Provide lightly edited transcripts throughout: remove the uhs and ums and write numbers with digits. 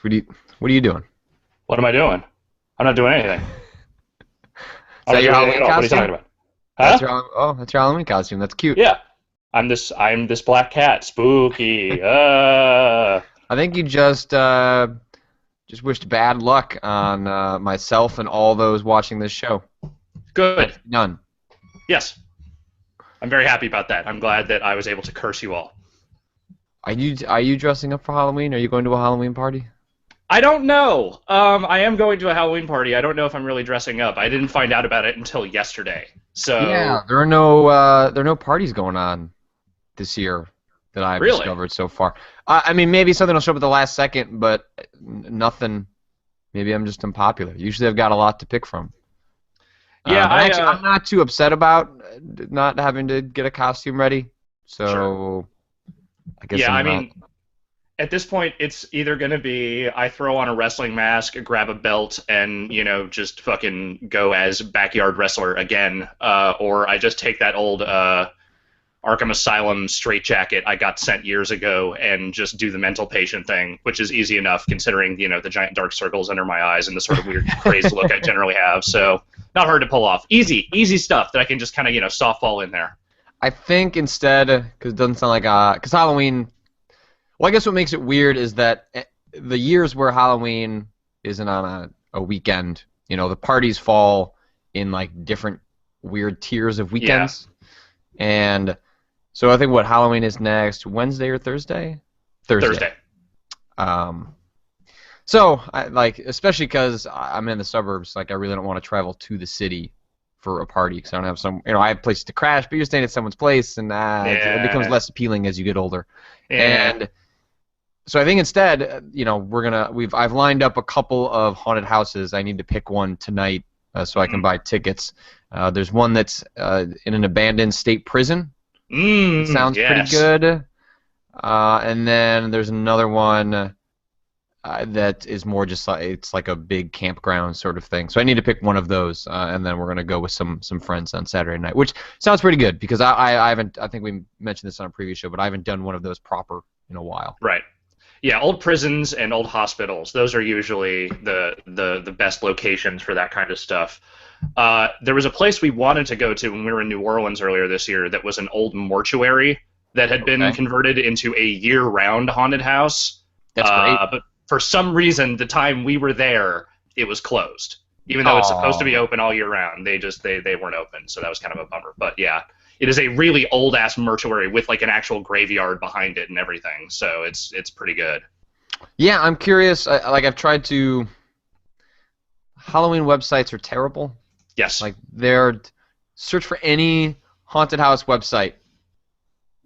What are you doing? What am I doing? I'm not doing anything. Is I'm that not your doing anything at Halloween all. What are you costume? talking about? Huh? That's your Halloween costume. That's cute. Yeah. I'm this black cat. Spooky. I think you just wished bad luck on myself and all those watching this show. Good. None. Yes. I'm very happy about that. I'm glad that I was able to curse you all. Are you dressing up for Halloween? Are you going to a Halloween party? I don't know. I am going to a Halloween party. I don't know if I'm really dressing up. I didn't find out about it until yesterday. Yeah, So, there are no parties going on this year that I've really? discovered so far. I mean, maybe something will show up at the last second, but nothing. Maybe I'm just unpopular. Usually, I've got a lot to pick from. Yeah, But actually, I'm not too upset about not having to get a costume ready. sure. So I guess Yeah, I'm I not. mean, at this point, it's either going to be I throw on a wrestling mask, grab a belt, and just fucking go as backyard wrestler again, or I just take that old Arkham Asylum straitjacket I got sent years ago and just do the mental patient thing, which is easy enough considering the giant dark circles under my eyes and the sort of weird crazed look I generally have. So not hard to pull off. Easy stuff that I can just kind of softball in there. I think instead, because it doesn't sound like because Halloween. Well, I guess what makes it weird is that the years where Halloween isn't on a weekend, the parties fall in like different weird tiers of Yeah, weekends. And so I think what Halloween is next, Wednesday or Thursday? Thursday. Thursday. Um, so I like, especially because I'm in the suburbs, like I really don't want to travel to the city for a party because I don't have I have places to crash, but you're staying at someone's place, and it becomes Yeah, less appealing as you get older. yeah. And so I think instead, I've lined up a couple of haunted houses. I need to pick one tonight so I can buy tickets. There's one that's in an abandoned state prison. It sounds pretty Yes. good. And then there's another one that is more just like it's like a big campground sort of thing. So I need to pick one of those, and then we're gonna go with some friends on Saturday night, which sounds pretty good because I haven't. I think we mentioned this on a previous show, but I haven't done one of those proper in a while. Right. Yeah, old prisons and old hospitals. Those are usually the best locations for that kind of stuff. There was a place we wanted to go to when we were in New Orleans earlier this year that was an old mortuary that had been Okay, converted into a year-round haunted house. that's great. But for some reason, the time we were there, it was closed. Even though it's supposed to be Oh. open all year round, they weren't open, so that was kind of a bummer. But yeah, it is a really old ass mortuary with like an actual graveyard behind it and everything. So it's pretty good. Yeah, I'm curious. I've tried to. Halloween websites are terrible. Yes. Like they're search for any haunted house website.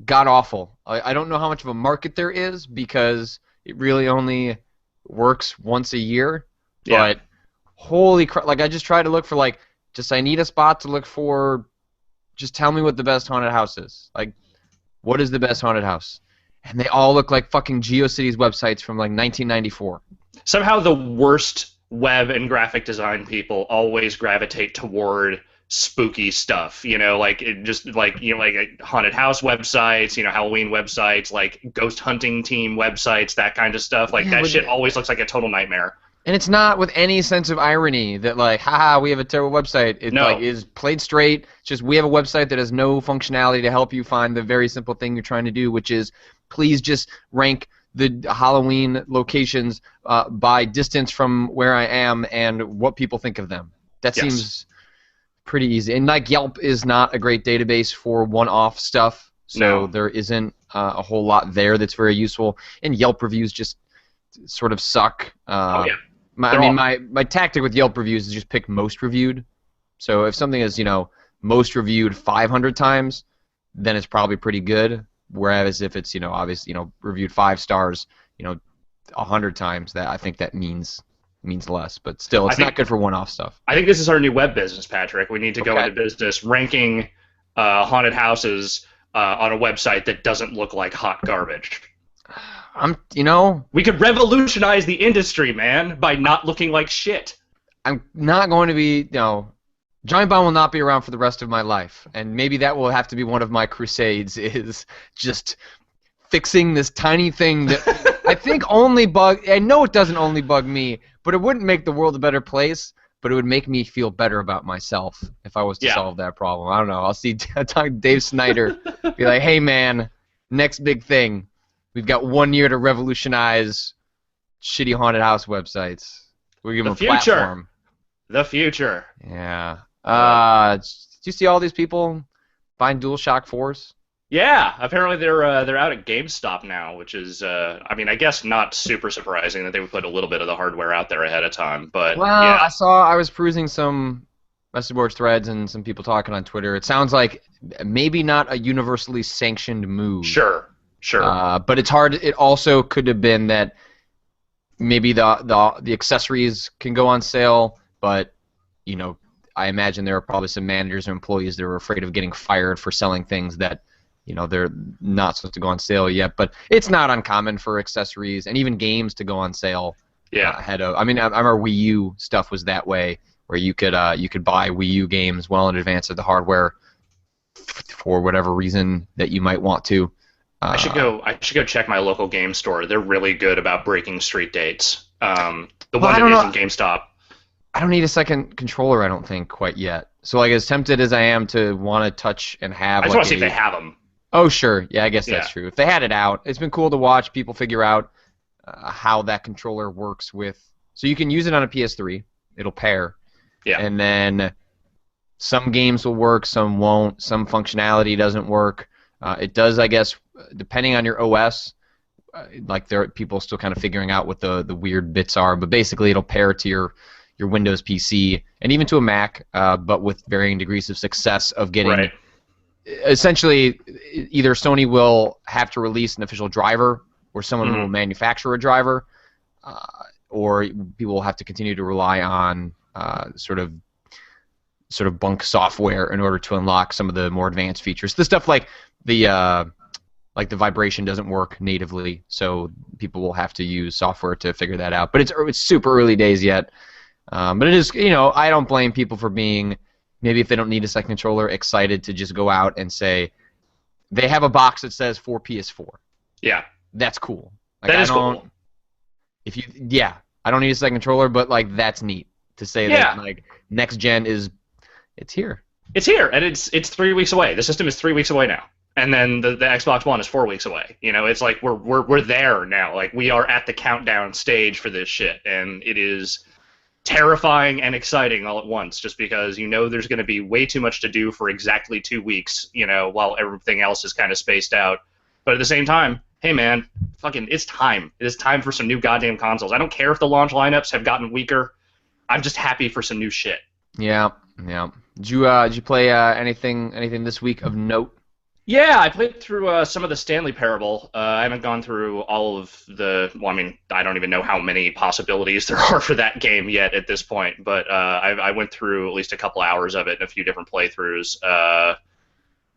God awful. I don't know how much of a market there is because it really only works once a year. Yeah. But holy crap! Like I just tried to look for I need a spot to look for. Just tell me what the best haunted house is. Like, what is the best haunted house? And they all look like fucking GeoCities websites from like 1994. Somehow the worst web and graphic design people always gravitate toward spooky stuff. Like it just like haunted house websites, Halloween websites, like ghost hunting team websites, that kind of stuff. Like Yeah, that but shit always looks like a total nightmare. and it's not with any sense of irony that like, haha, we have a terrible website. It like No. is played straight. It's just we have a website that has no functionality to help you find the very simple thing you're trying to do, which is please just rank the Halloween locations by distance from where I am and what people think of them. That Yes. seems pretty easy. And like Yelp is not a great database for one-off stuff, so No. there isn't a whole lot there that's very useful. And Yelp reviews just sort of suck. Oh yeah. My, I They're mean, all my tactic with Yelp reviews is just pick most reviewed. So if something is, most reviewed 500 times, then it's probably pretty good. Whereas if it's, obviously, reviewed 5 stars, 100 times, that I think that means less. But still, I it's not think good for one-off stuff. I think this is our new web business, Patrick. We need to go Okay. into business ranking haunted houses on a website that doesn't look like hot garbage. I'm, you know, We could revolutionize the industry, man, by not looking like shit. I'm not going to be, Giant Bomb will not be around for the rest of my life, and maybe that will have to be one of my crusades is just fixing this tiny thing that I think I know it doesn't only bug me, but it wouldn't make the world a better place, but it would make me feel better about myself if I was to Yeah. solve that problem. I don't know. I'll talk to Dave Snyder, be like, hey man, next big thing. We've got 1 year to revolutionize shitty haunted house websites. We give them a platform. The future. Yeah. Do you see all these people buying DualShock 4s? Yeah, apparently they're out at GameStop now, which is I mean, I guess not super surprising that they would put a little bit of the hardware out there ahead of time, but Well, yeah. I was perusing some message board threads and some people talking on Twitter. It sounds like maybe not a universally sanctioned move. Sure. But it's hard. It also could have been that maybe the accessories can go on sale, but you know, I imagine there are probably some managers or employees that are afraid of getting fired for selling things that, you know, they're not supposed to go on sale yet. But it's not uncommon for accessories and even games to go on sale. Yeah. Ahead of. I mean, I remember Wii U stuff was that way, where you could buy Wii U games well in advance of the hardware for whatever reason that you might want to. I should go check my local game store. They're really good about breaking street dates. The one that isn't GameStop. I don't need a second controller, I don't think, quite yet. So, like, as tempted as I am to want to touch and have, I just want to see if they have them. Oh, sure. Yeah, I guess that's true. If they had it out, it's been cool to watch people figure out how that controller works with. So you can use it on a PS3. It'll pair. Yeah. And then some games will work, some won't. Some functionality doesn't work. It does, I guess, depending on your OS. Like, there are people still kind of figuring out what the weird bits are, but basically it'll pair to your Windows PC and even to a Mac, but with varying degrees of success of getting. Right. Essentially, either Sony will have to release an official driver, or someone will manufacture a driver, or people will have to continue to rely on sort of bunk software in order to unlock some of the more advanced features. The stuff like the vibration doesn't work natively, so people will have to use software to figure that out. But it's super early days yet. But it is, you know, I don't blame people for being, maybe if they don't need a second controller, excited to just go out and say they have a box that says for PS4. Yeah. That's cool. Like, that is cool. I don't need a second controller, but like that's neat to say that like next gen it's here. It's here, and it's 3 weeks away. The system is 3 weeks away now. And then the Xbox One is 4 weeks away. You know, it's like we're there now. Like, we are at the countdown stage for this shit, and it is terrifying and exciting all at once, just because you know there's going to be way too much to do for exactly 2 weeks, you know, while everything else is kind of spaced out. But at the same time, hey man, fucking, it's time. It is time for some new goddamn consoles. I don't care if the launch lineups have gotten weaker. I'm just happy for some new shit. Yeah. Did you play anything this week of note? Yeah, I played through some of the Stanley Parable. I haven't gone through all of the. Well, I mean, I don't even know how many possibilities there are for that game yet at this point. But I went through at least a couple hours of it in a few different playthroughs.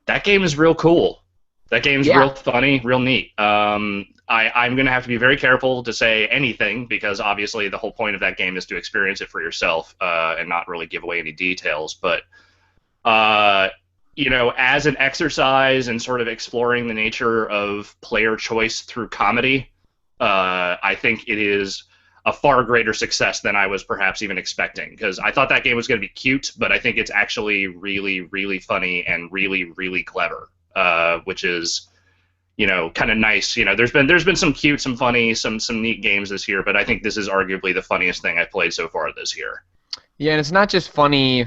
That game is real cool. That game's real funny, real neat. I'm going to have to be very careful to say anything, because obviously the whole point of that game is to experience it for yourself and not really give away any details. But you know, as an exercise in sort of exploring the nature of player choice through comedy, I think it is a far greater success than I was perhaps even expecting, because I thought that game was going to be cute, but I think it's actually really, really funny and really, really clever, which is, you know, kind of nice. You know, there's been some cute, some funny, some neat games this year, but I think this is arguably the funniest thing I've played so far this year. Yeah, and it's not just funny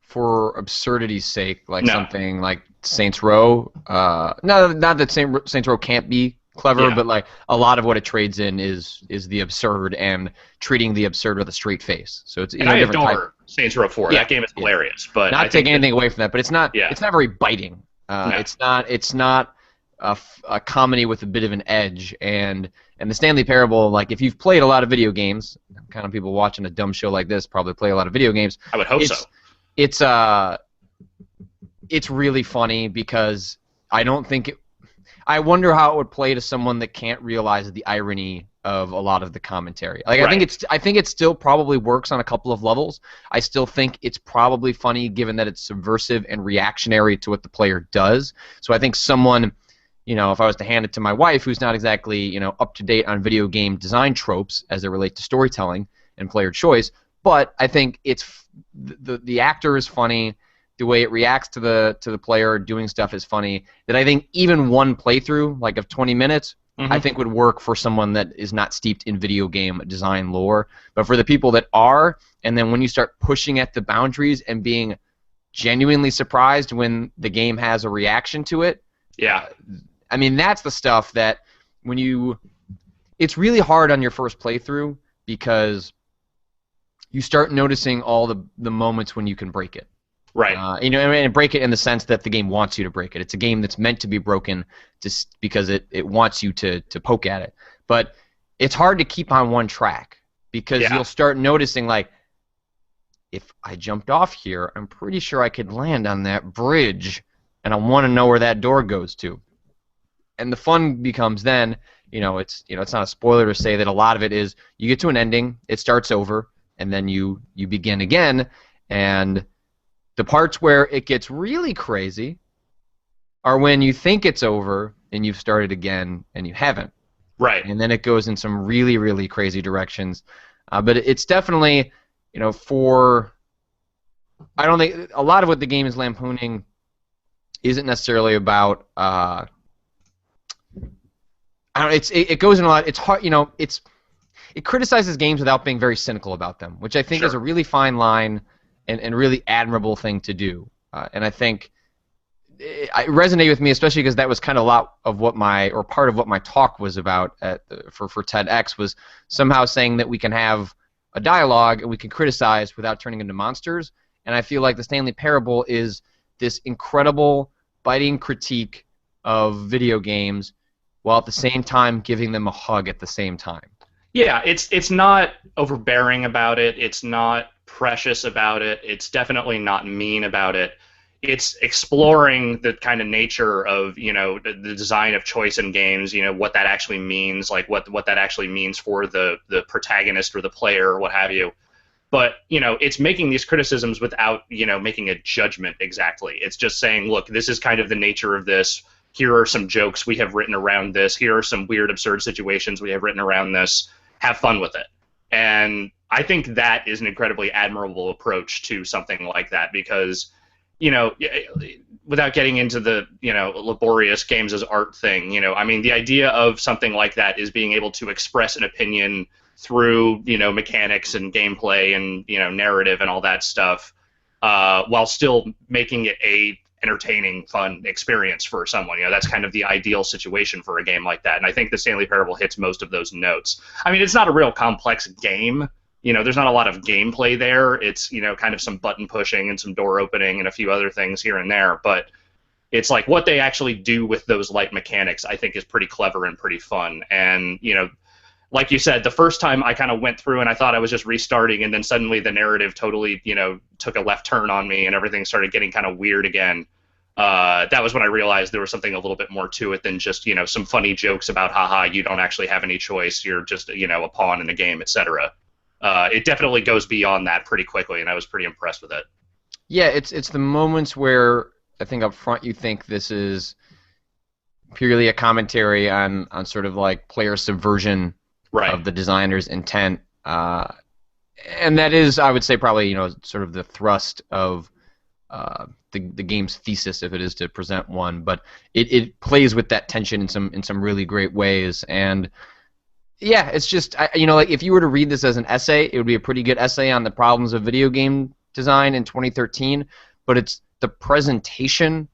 for absurdity's sake, like something like Saints Row. Not that Saints Row can't be clever, but like a lot of what it trades in is the absurd and treating the absurd with a straight face. So it's I adore Saints Row 4. That game is hilarious, but not taking anything away from that. But it's not very biting. It's not a comedy with a bit of an edge. And the Stanley Parable, like, if you've played a lot of video games, kind of people watching a dumb show like this probably play a lot of video games. I would hope so. It's really funny, because I don't think I wonder how it would play to someone that can't realize the irony of a lot of the commentary. Like, I think it still probably works on a couple of levels. I still think it's probably funny given that it's subversive and reactionary to what the player does. So I think someone, if I was to hand it to my wife, who's not exactly, up to date on video game design tropes as they relate to storytelling and player choice, but I think the actor is funny, the way it reacts to the player doing stuff is funny. That I think even one playthrough, like of 20 minutes, I think would work for someone that is not steeped in video game design lore. But for the people that are, and then when you start pushing at the boundaries and being genuinely surprised when the game has a reaction to it, Yeah. I mean, that's the stuff that it's really hard on your first playthrough because you start noticing all the moments when you can break it. Right. And break it in the sense that the game wants you to break it. It's a game that's meant to be broken just because it wants you to poke at it. But it's hard to keep on one track because you'll start noticing, like, if I jumped off here, I'm pretty sure I could land on that bridge, and I want to know where that door goes to. And the fun becomes then, it's not a spoiler to say that a lot of it is you get to an ending, it starts over, and then you begin again, and the parts where it gets really crazy are when you think it's over and you've started again and you haven't. Right. And then it goes in some really, really crazy directions. But it's definitely, I don't think a lot of what the game is lampooning isn't necessarily about. I don't. It goes in a lot. It's hard. It criticizes games without being very cynical about them, which I think is a really fine line and really admirable thing to do. And I think it resonated with me, especially because that was kind of a lot of what part of what my talk was about for TEDx, was somehow saying that we can have a dialogue and we can criticize without turning into monsters. And I feel like the Stanley Parable is this incredible, biting critique of video games while at the same time giving them a hug at the same time. Yeah, it's not overbearing about it. It's not precious about it. It's definitely not mean about it. It's exploring the kind of nature of, the design of choice in games, what that actually means, like what that actually means for the protagonist or the player or what have you. But, it's making these criticisms without, making a judgment exactly. It's just saying, look, this is kind of the nature of this. Here are some jokes we have written around this. Here are some weird, absurd situations we have written around this. Have fun with it. And I think that is an incredibly admirable approach to something like that because, without getting into the, laborious games as art thing, I mean, the idea of something like that is being able to express an opinion through, mechanics and gameplay and, narrative and all that stuff, while still making it a entertaining, fun experience for someone. That's kind of the ideal situation for a game like that. And I think the Stanley Parable hits most of those notes. I mean, it's not a real complex game. There's not a lot of gameplay there. It's, kind of some button pushing and some door opening and a few other things here and there. But it's like what they actually do with those light mechanics, I think, is pretty clever and pretty fun. And, like you said, the first time I kind of went through and I thought I was just restarting, and then suddenly the narrative totally, took a left turn on me and everything started getting kind of weird again. That was when I realized there was something a little bit more to it than just, some funny jokes about, haha, you don't actually have any choice, you're just, a pawn in the game, etc. It definitely goes beyond that pretty quickly, and I was pretty impressed with it. Yeah, it's the moments where I think up front you think this is purely a commentary on sort of like player subversion of the designer's intent, and that is, I would say, probably sort of the thrust of the game's thesis, if it is to present one. But it plays with that tension in some really great ways. And yeah, it's just like if you were to read this as an essay, it would be a pretty good essay on the problems of video game design in 2013. But it's the presentation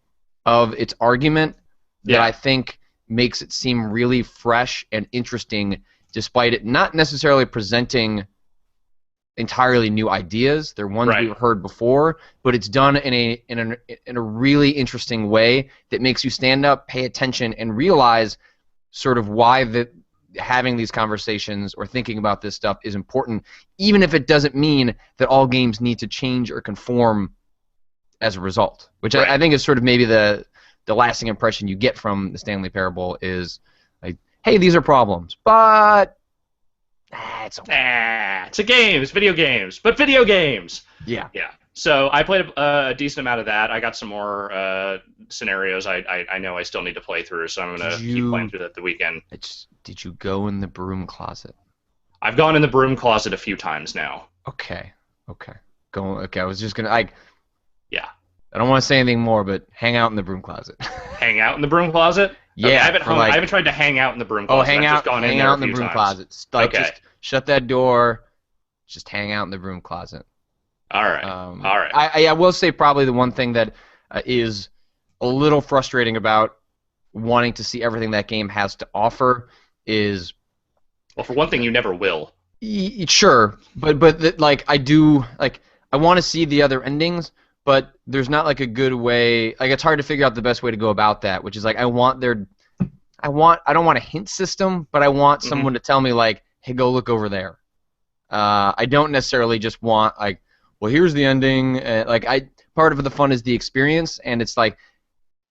of its argument that I think makes it seem really fresh and interesting, despite it not necessarily presenting entirely new ideas. They're ones we've heard before, but it's done in a really interesting way that makes you stand up, pay attention, and realize sort of why having these conversations or thinking about this stuff is important, even if it doesn't mean that all games need to change or conform as a result. Which I think is sort of maybe the lasting impression you get from the Stanley Parable is like, hey, these are problems, but it's okay. It's a game. It's video games. But video games. Yeah. Yeah. So I played a decent amount of that. I got some more scenarios I know I still need to play through, so I'm Did gonna keep playing you through that the weekend. did you go in the broom closet? I've gone in the broom closet a few times now. Okay. Okay. Go. Okay. I was just gonna. Yeah, I don't want to say anything more, but hang out in the broom closet. hang out in the broom closet. Okay, Yeah, for I like, haven't tried to hang out in the broom oh, closet. I've just gone in hang there out a in the few broom times. closet. Like, Okay, just shut that door. Just hang out in the broom closet. all right, all right. I will say probably the one thing that is a little frustrating about wanting to see everything that game has to offer is Well, for one thing, you never will. sure, but like I do like I want to see the other endings, but there's not like a good way. Like it's hard to figure out the best way to go about that, which is like I don't want a hint system, but I want Hmm. someone to tell me like, hey, go look over there. I don't necessarily just want like, well, here's the ending. Like I part of the fun is the experience, and it's like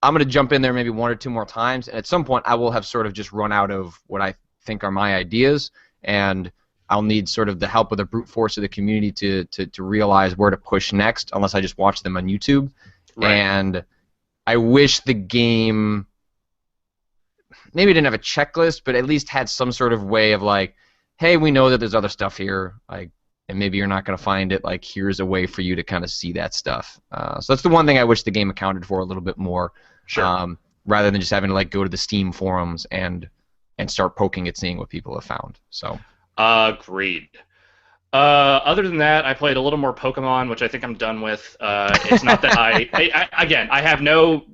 I'm gonna jump in there maybe one or two more times, and at some point I will have sort of just run out of what I think are my ideas, and I'll need sort of the help of the brute force of the community to realize where to push next, unless I just watch them on YouTube. Right. And I wish the game maybe didn't have a checklist, but at least had some sort of way of like, hey, we know that there's other stuff here, like, and maybe you're not going to find it. Like, here's a way for you to kind of see that stuff. So that's the one thing I wish the game accounted for a little bit more, Sure. um, rather than just having to like go to the Steam forums and start poking at seeing what people have found. So Agreed. Other than that, I played a little more Pokemon, which I think I'm done with. It's not that again, I have no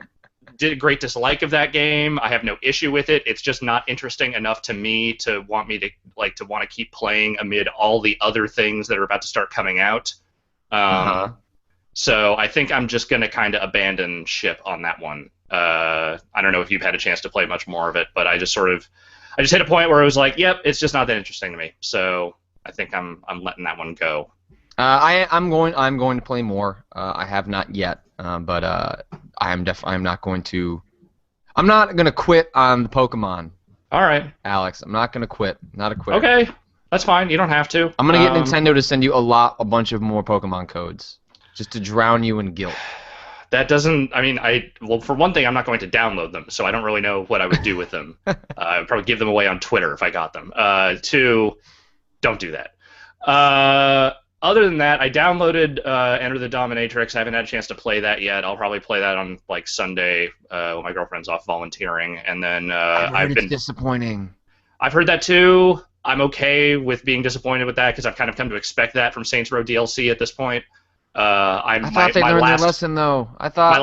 great dislike of that game. I have no issue with it. It's just not interesting enough to me to want me to to want to keep playing amid all the other things that are about to start coming out. uh-huh. So I think I'm just going to kind of abandon ship on that one. I don't know if you've had a chance to play much more of it, but I just hit a point where it was like, yep, it's just not that interesting to me. So I think I'm letting that one go. I'm going to play more. I have not yet, but I'm not going to. I'm not going to quit on the Pokemon, All right. Alex. I'm not going to quit. Not a quitter. Okay. That's fine. You don't have to. I'm gonna get Nintendo to send you a bunch of more Pokemon codes, just to drown you in guilt. That doesn't. I mean, well, for one thing, I'm not going to download them, so I don't really know what I would do with them. I'd probably give them away on Twitter if I got them. Two, don't do that. Other than that, I downloaded Enter the Dominatrix. I haven't had a chance to play that yet. I'll probably play that on like Sunday when my girlfriend's off volunteering, and then I've heard it's disappointing. I've heard that too. I'm okay with being disappointed with that because I've kind of come to expect that from Saints Row DLC at this point. I thought they learned their lesson though. I thought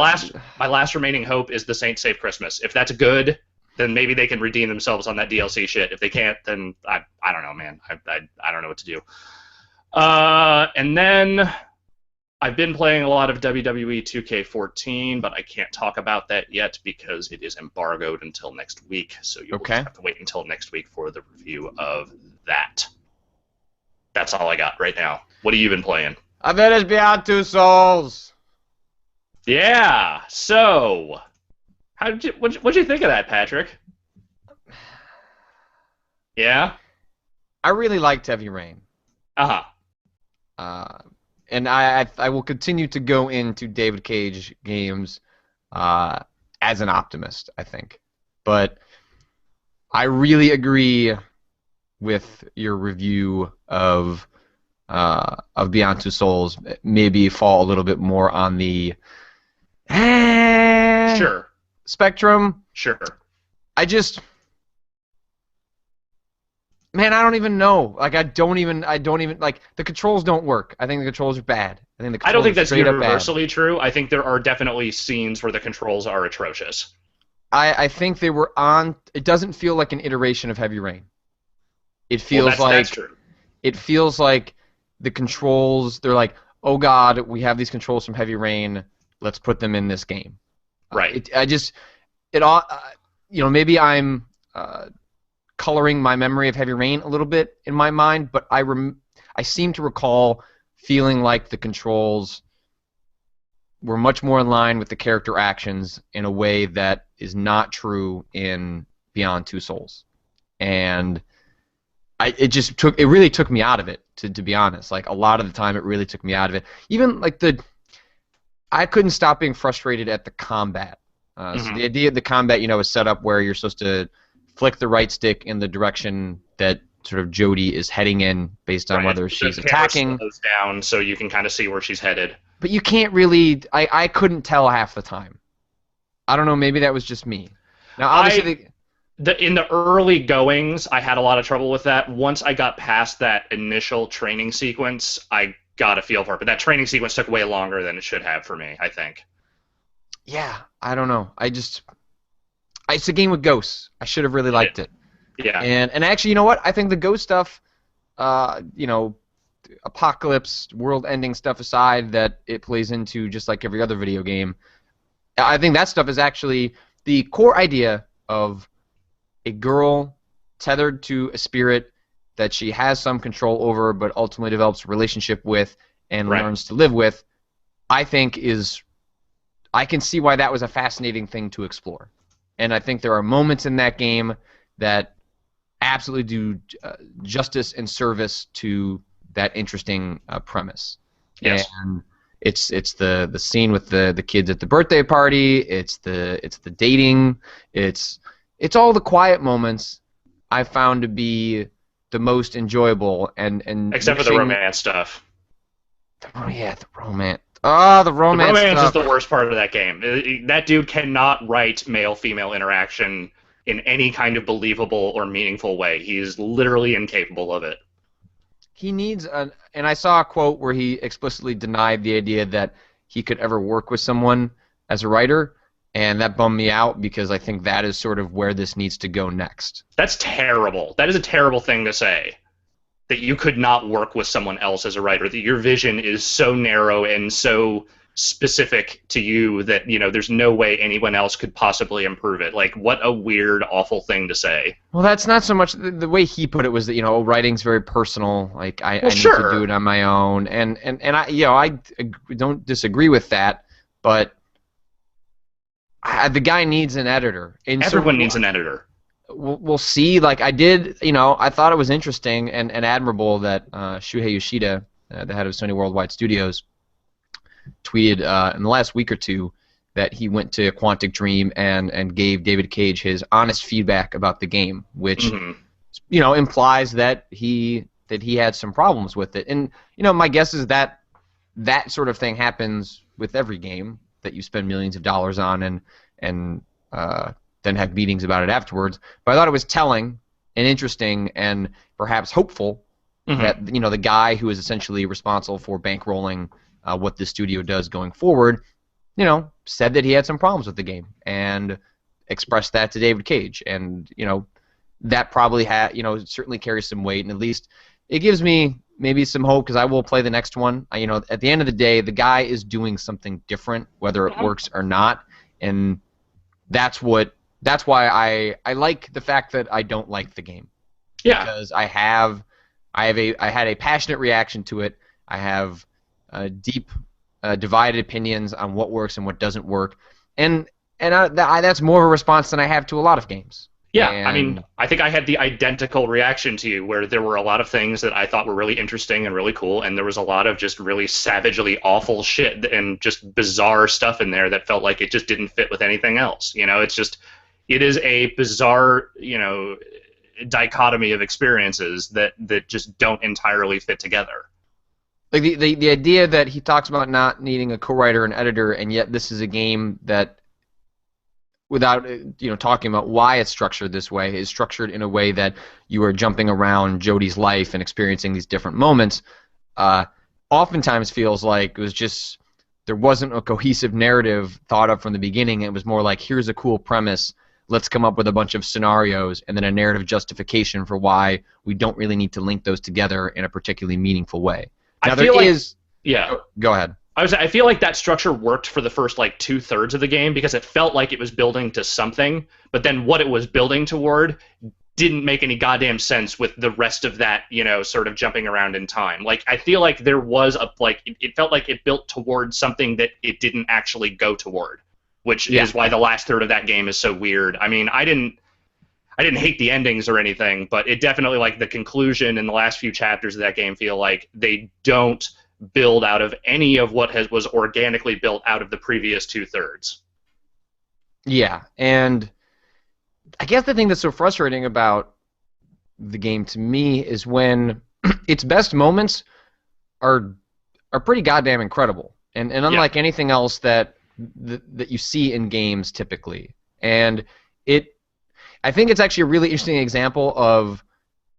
my last remaining hope is the Saints Save Christmas. If that's good, then maybe they can redeem themselves on that DLC shit. If they can't, then I don't know, man. I don't know what to do. And then I've been playing a lot of WWE 2K14, but I can't talk about that yet because it is embargoed until next week. So you'll just have to wait until next week for the review of that. That's all I got right now. What have you been playing? I bet it's Beyond Two Souls. Yeah. So, what'd you think of that, Patrick? Yeah. I really liked Heavy Rain. Uh-huh. And I will continue to go into David Cage games as an optimist, I think. But I really agree with your review of Beyond Two Souls. Maybe fall a little bit more on the Sure. spectrum. Sure. Man, I don't even know. Like, I don't even like the controls don't work. I think the controls are bad. I think the controls I don't think are that's straight up bad. universally true. I think there are definitely scenes where the controls are atrocious. I think they were on. It doesn't feel like an iteration of Heavy Rain. It feels that's true. It feels like the controls. They're like, oh God, we have these controls from Heavy Rain. Let's put them in this game. Right. It all. Maybe I'm coloring my memory of Heavy Rain a little bit in my mind, but I seem to recall feeling like the controls were much more in line with the character actions in a way that is not true in Beyond Two Souls. And it really took me out of it, to be honest. Like, a lot of the time it really took me out of it. Even like the I couldn't stop being frustrated at the combat. So Hmm. the idea of the combat, is set up where you're supposed to flick the right stick in the direction that sort of Jodie is heading in based on Right. whether The she's camera attacking. slows down so you can kind of see where she's headed. But you can't really. I couldn't tell half the time. I don't know. Maybe that was just me. Now, obviously, I in the early goings, I had a lot of trouble with that. Once I got past that initial training sequence, I got a feel for it. But that training sequence took way longer than it should have for me, I think. yeah, I don't know. It's a game with ghosts. I should have really It, liked it. yeah. And actually, you know what? I think the ghost stuff, uh, you know, apocalypse, world-ending stuff aside, that it plays into just like every other video game. I think that stuff is actually the core idea of a girl tethered to a spirit that she has some control over, but ultimately develops a relationship with and Right. learns to live with. I think is I can see why that was a fascinating thing to explore, and I think there are moments in that game that absolutely do justice and service to that interesting premise. Yes. And it's the scene with the kids at the birthday party. It's the dating. It's all the quiet moments I found to be the most enjoyable and Except for the wishing. romance stuff. Oh yeah, the romance. Oh, the The romance romance is stuff. the worst part of that game. That dude cannot write male-female interaction in any kind of believable or meaningful way. He is literally incapable of it. He needs an. And I saw a quote where he explicitly denied the idea that he could ever work with someone as a writer, and that bummed me out because I think that is sort of where this needs to go next. That's terrible. That is a terrible thing to say. That you could not work with someone else as a writer. That your vision is so narrow and so specific to you that there's no way anyone else could possibly improve it. Like, what a weird, awful thing to say. Well, that's not so much the way he put it was that writing's very personal. Like Well, I need to do sure. it on my own, and I don't disagree with that, but the guy needs an editor, and so Everyone needs an editor. we'll see. Like I did, I thought it was interesting and admirable that Shuhei Yoshida, the head of Sony Worldwide Studios, tweeted in the last week or two that he went to Quantic Dream and gave David Cage his honest feedback about the game, which Hmm. implies that he had some problems with it. And my guess is that that sort of thing happens with every game that you spend millions of dollars on and then have meetings about it afterwards. But I thought it was telling and interesting and perhaps hopeful Hmm. that the guy who is essentially responsible for bankrolling what the studio does going forward, said that he had some problems with the game and expressed that to David Cage, and that probably certainly carries some weight, and at least it gives me maybe some hope because I will play the next one. At the end of the day, the guy is doing something different, whether it Hmm. works or not, and that's why I like the fact that I don't like the game Yeah. because I had a passionate reaction to it. I have deep divided opinions on what works and what doesn't work, and that's more of a response than I have to a lot of games. Yeah, I mean, And I think I had the identical reaction to you, where there were a lot of things that I thought were really interesting and really cool, and there was a lot of just really savagely awful shit and just bizarre stuff in there that felt like it just didn't fit with anything else. It is a bizarre, dichotomy of experiences that just don't entirely fit together. like the idea that he talks about not needing a co-writer and editor, and yet this is a game that, without talking about why it's structured this way, is structured in a way that you are jumping around Jodie's life and experiencing these different moments. Oftentimes feels like it was just there wasn't a cohesive narrative thought up from the beginning. It was more like, here's a cool premise, let's come up with a bunch of scenarios and then a narrative justification for why we don't really need to link those together in a particularly meaningful way. I Now there feel like, is. yeah, Go ahead. I feel like that structure worked for the first like 2/3 of the game because it felt like it was building to something, but then what it was building toward didn't make any goddamn sense with the rest of that, sort of jumping around in time. Like, I feel like there was it felt like it built toward something that it didn't actually go toward, which Yeah. is why the last third of that game is so weird. I mean, I didn't hate the endings or anything, but it definitely, like, the conclusion and the last few chapters of that game feel like they don't build out of any of what was organically built out of the previous 2/3. Yeah, and I guess the thing that's so frustrating about the game to me is when its best moments are pretty goddamn incredible, and Yeah, unlike anything else that you see in games typically. And I think it's actually a really interesting example of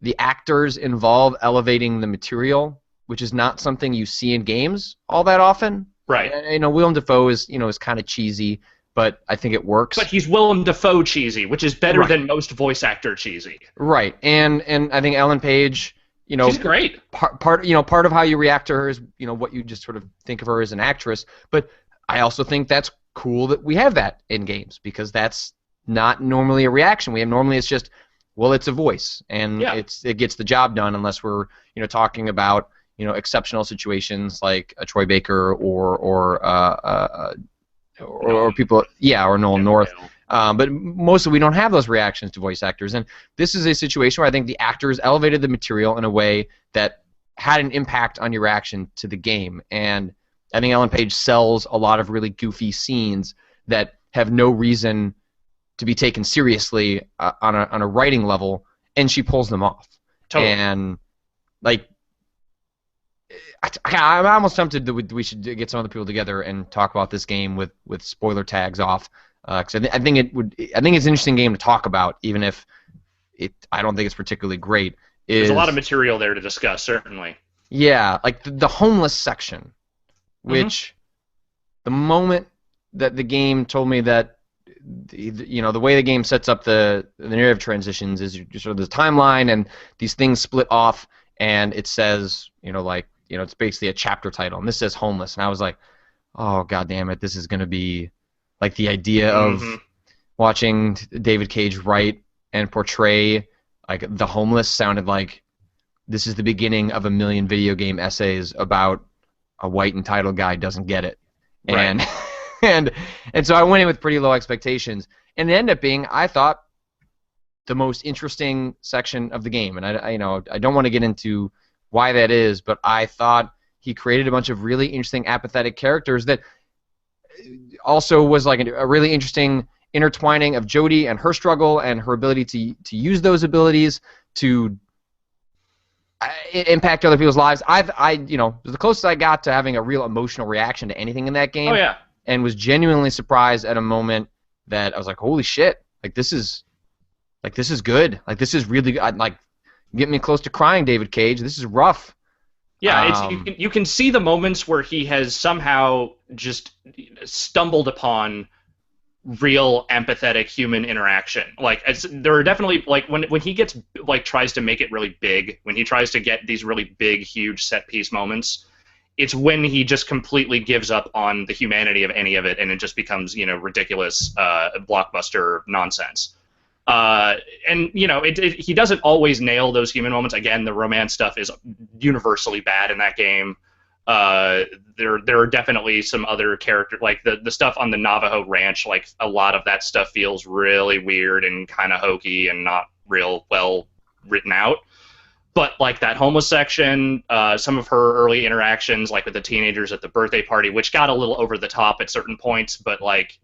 the actors involved elevating the material, which is not something you see in games all that often. right. Willem Dafoe is kind of cheesy, but I think it works. But he's Willem Dafoe cheesy, which is better Right. than most voice actor cheesy. Right, and I think Ellen Page, She's great. part of how you react to her is what you just sort of think of her as an actress. But I also think that's cool that we have that in games, because that's not normally a reaction we have. Normally it's just, well, it's a voice, and Yeah. it gets the job done, unless we're talking about exceptional situations like a Troy Baker or people, or Nolan North. But mostly we don't have those reactions to voice actors, and this is a situation where I think the actors elevated the material in a way that had an impact on your reaction to the game. And I think Ellen Page sells a lot of really goofy scenes that have no reason to be taken seriously on a writing level, and she pulls them off. Totally. And like, I'm almost tempted that we should get some other people together and talk about this game with spoiler tags off, because I think it's an interesting game to talk about, even if I don't think it's particularly great. There's a lot of material there to discuss, certainly. Yeah, like the homeless section, which the moment that the game told me that the way the game sets up the narrative transitions is you sort of this timeline, and these things split off, and it says it's basically a chapter title, and this says homeless, and I was like, oh god damn it, this is going to be like the idea of watching David Cage write and portray like the homeless sounded like this is the beginning of a million video game essays about a white entitled guy doesn't get it. Right. And so I went in with pretty low expectations, and it ended up being, I thought, the most interesting section of the game. And I don't want to get into why that is, but I thought he created a bunch of really interesting apathetic characters that also was like a really interesting intertwining of Jodie and her struggle and her ability to use those abilities to impact other people's lives. The closest I got to having a real emotional reaction to anything in that game. Oh yeah. And was genuinely surprised at a moment that I was like, holy shit, this is good. Like, this is really good. Like, get me close to crying, David Cage. This is rough. Yeah, you can see the moments where he has somehow just stumbled upon real empathetic human interaction. Like, there are definitely, like, when he gets, like, tries to make it really big, when he tries to get these really big, huge set piece moments, it's when he just completely gives up on the humanity of any of it, and it just becomes, ridiculous blockbuster nonsense. And he doesn't always nail those human moments. Again, the romance stuff is universally bad in that game. There are definitely some other characters, like the stuff on the Navajo ranch. Like, a lot of that stuff feels really weird and kind of hokey and not real well written out. But like that homeless section, some of her early interactions, like with the teenagers at the birthday party, which got a little over the top at certain points, but like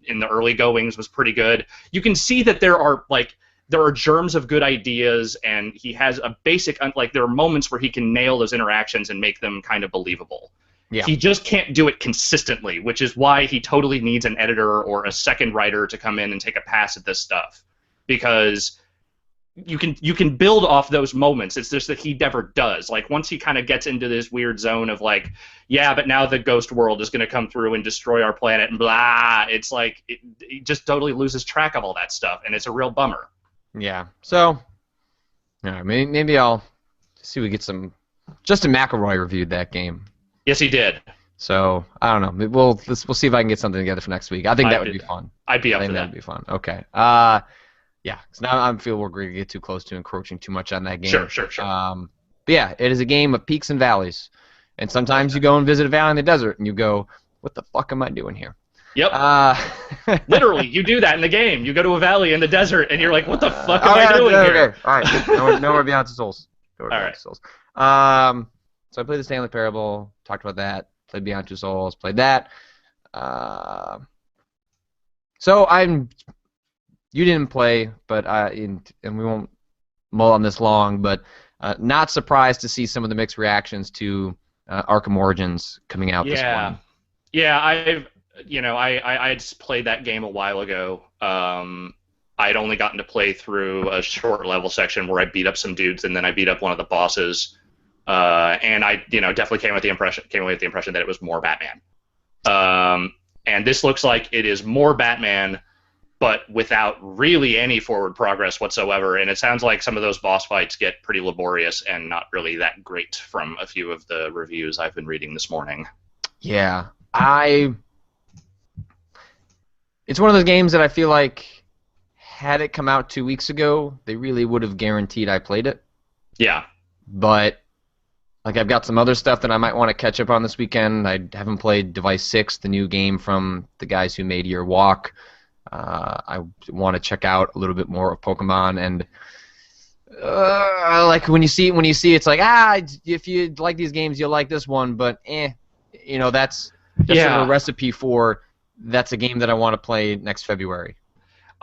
in the early goings was pretty good. You can see that there are germs of good ideas, and he has a basic, like, there are moments where he can nail those interactions and make them kind of believable. Yeah. He just can't do it consistently, which is why he totally needs an editor or a second writer to come in and take a pass at this stuff, because you can build off those moments. It's just that he never does. Like, once he kind of gets into this weird zone of like, yeah, but now the ghost world is going to come through and destroy our planet and blah, it's like he just totally loses track of all that stuff, and it's a real bummer. Yeah. So, maybe I'll see if we get some. Justin McElroy reviewed that game. Yes, he did. So I don't know. We'll see if I can get something together for next week. I think that would be fun. I'd be up for that. That would be fun. Okay. Yeah, because now I feel we're going to get too close to encroaching too much on that game. Sure. But yeah, it is a game of peaks and valleys. And sometimes you go and visit a valley in the desert, and you go, what the fuck am I doing here? Yep. Literally, you do that in the game. You go to a valley in the desert, and you're like, what the fuck am I doing here? Okay. All right. Nowhere Beyond the Souls. Souls. So I played the Stanley Parable, talked about that, played Beyond Two Souls, played that. Uh, so you didn't play, but and we won't mull on this long, but not surprised to see some of the mixed reactions to Arkham Origins coming out this Yeah, morning. yeah. I just played that game a while ago. I'd only gotten to play through a short level section where I beat up some dudes, and then I beat up one of the bosses. And I, definitely came away with the impression that it was more Batman. And this looks like it is more Batman, but without really any forward progress whatsoever. And it sounds like some of those boss fights get pretty laborious and not really that great from a few of the reviews I've been reading this morning. Yeah, it's one of those games that I feel like had it come out 2 weeks ago, they really would have guaranteed I played it. Yeah. But like I've got some other stuff that I might want to catch up on this weekend. I haven't played Device 6, the new game from the guys who made Your Walk. I want to check out a little bit more of Pokemon, and like when you see it's like if you like these games, you'll like this one, but that's sort of a Yeah. recipe for that's a game that I want to play next February.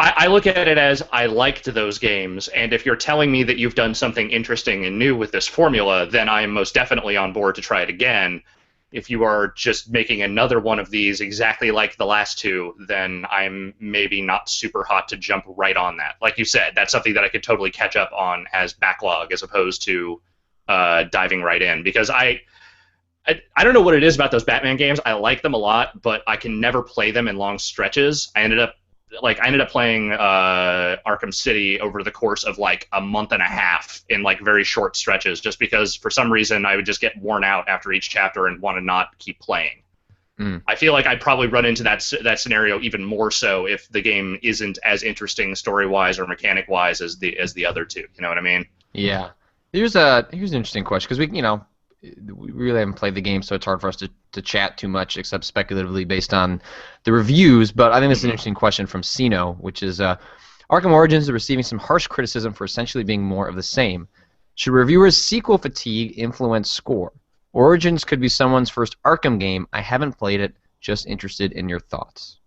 I look at it as I liked those games, and if you're telling me that you've done something interesting and new with this formula, then I am most definitely on board to try it again. If you are just making another one of these exactly like the last two, then I'm maybe not super hot to jump right on that. Like you said, that's something that I could totally catch up on as backlog as opposed to diving right in. Because I don't know what it is about those Batman games. I like them a lot, but I can never play them in long stretches. I ended up playing Arkham City over the course of like a month and a half in like very short stretches, just because for some reason I would just get worn out after each chapter and want to not keep playing. Mm. I feel like I'd probably run into that scenario even more so if the game isn't as interesting story wise or mechanic wise as the other two. You know what I mean? Yeah. Here's an interesting question because we really haven't played the game, so it's hard for us to chat too much except speculatively based on the reviews. But I think this is an interesting question from Sino, which is Arkham Origins is receiving some harsh criticism for essentially being more of the same. Should reviewers' sequel fatigue influence score? Origins could be someone's first Arkham game. I haven't played it. Just interested in your thoughts.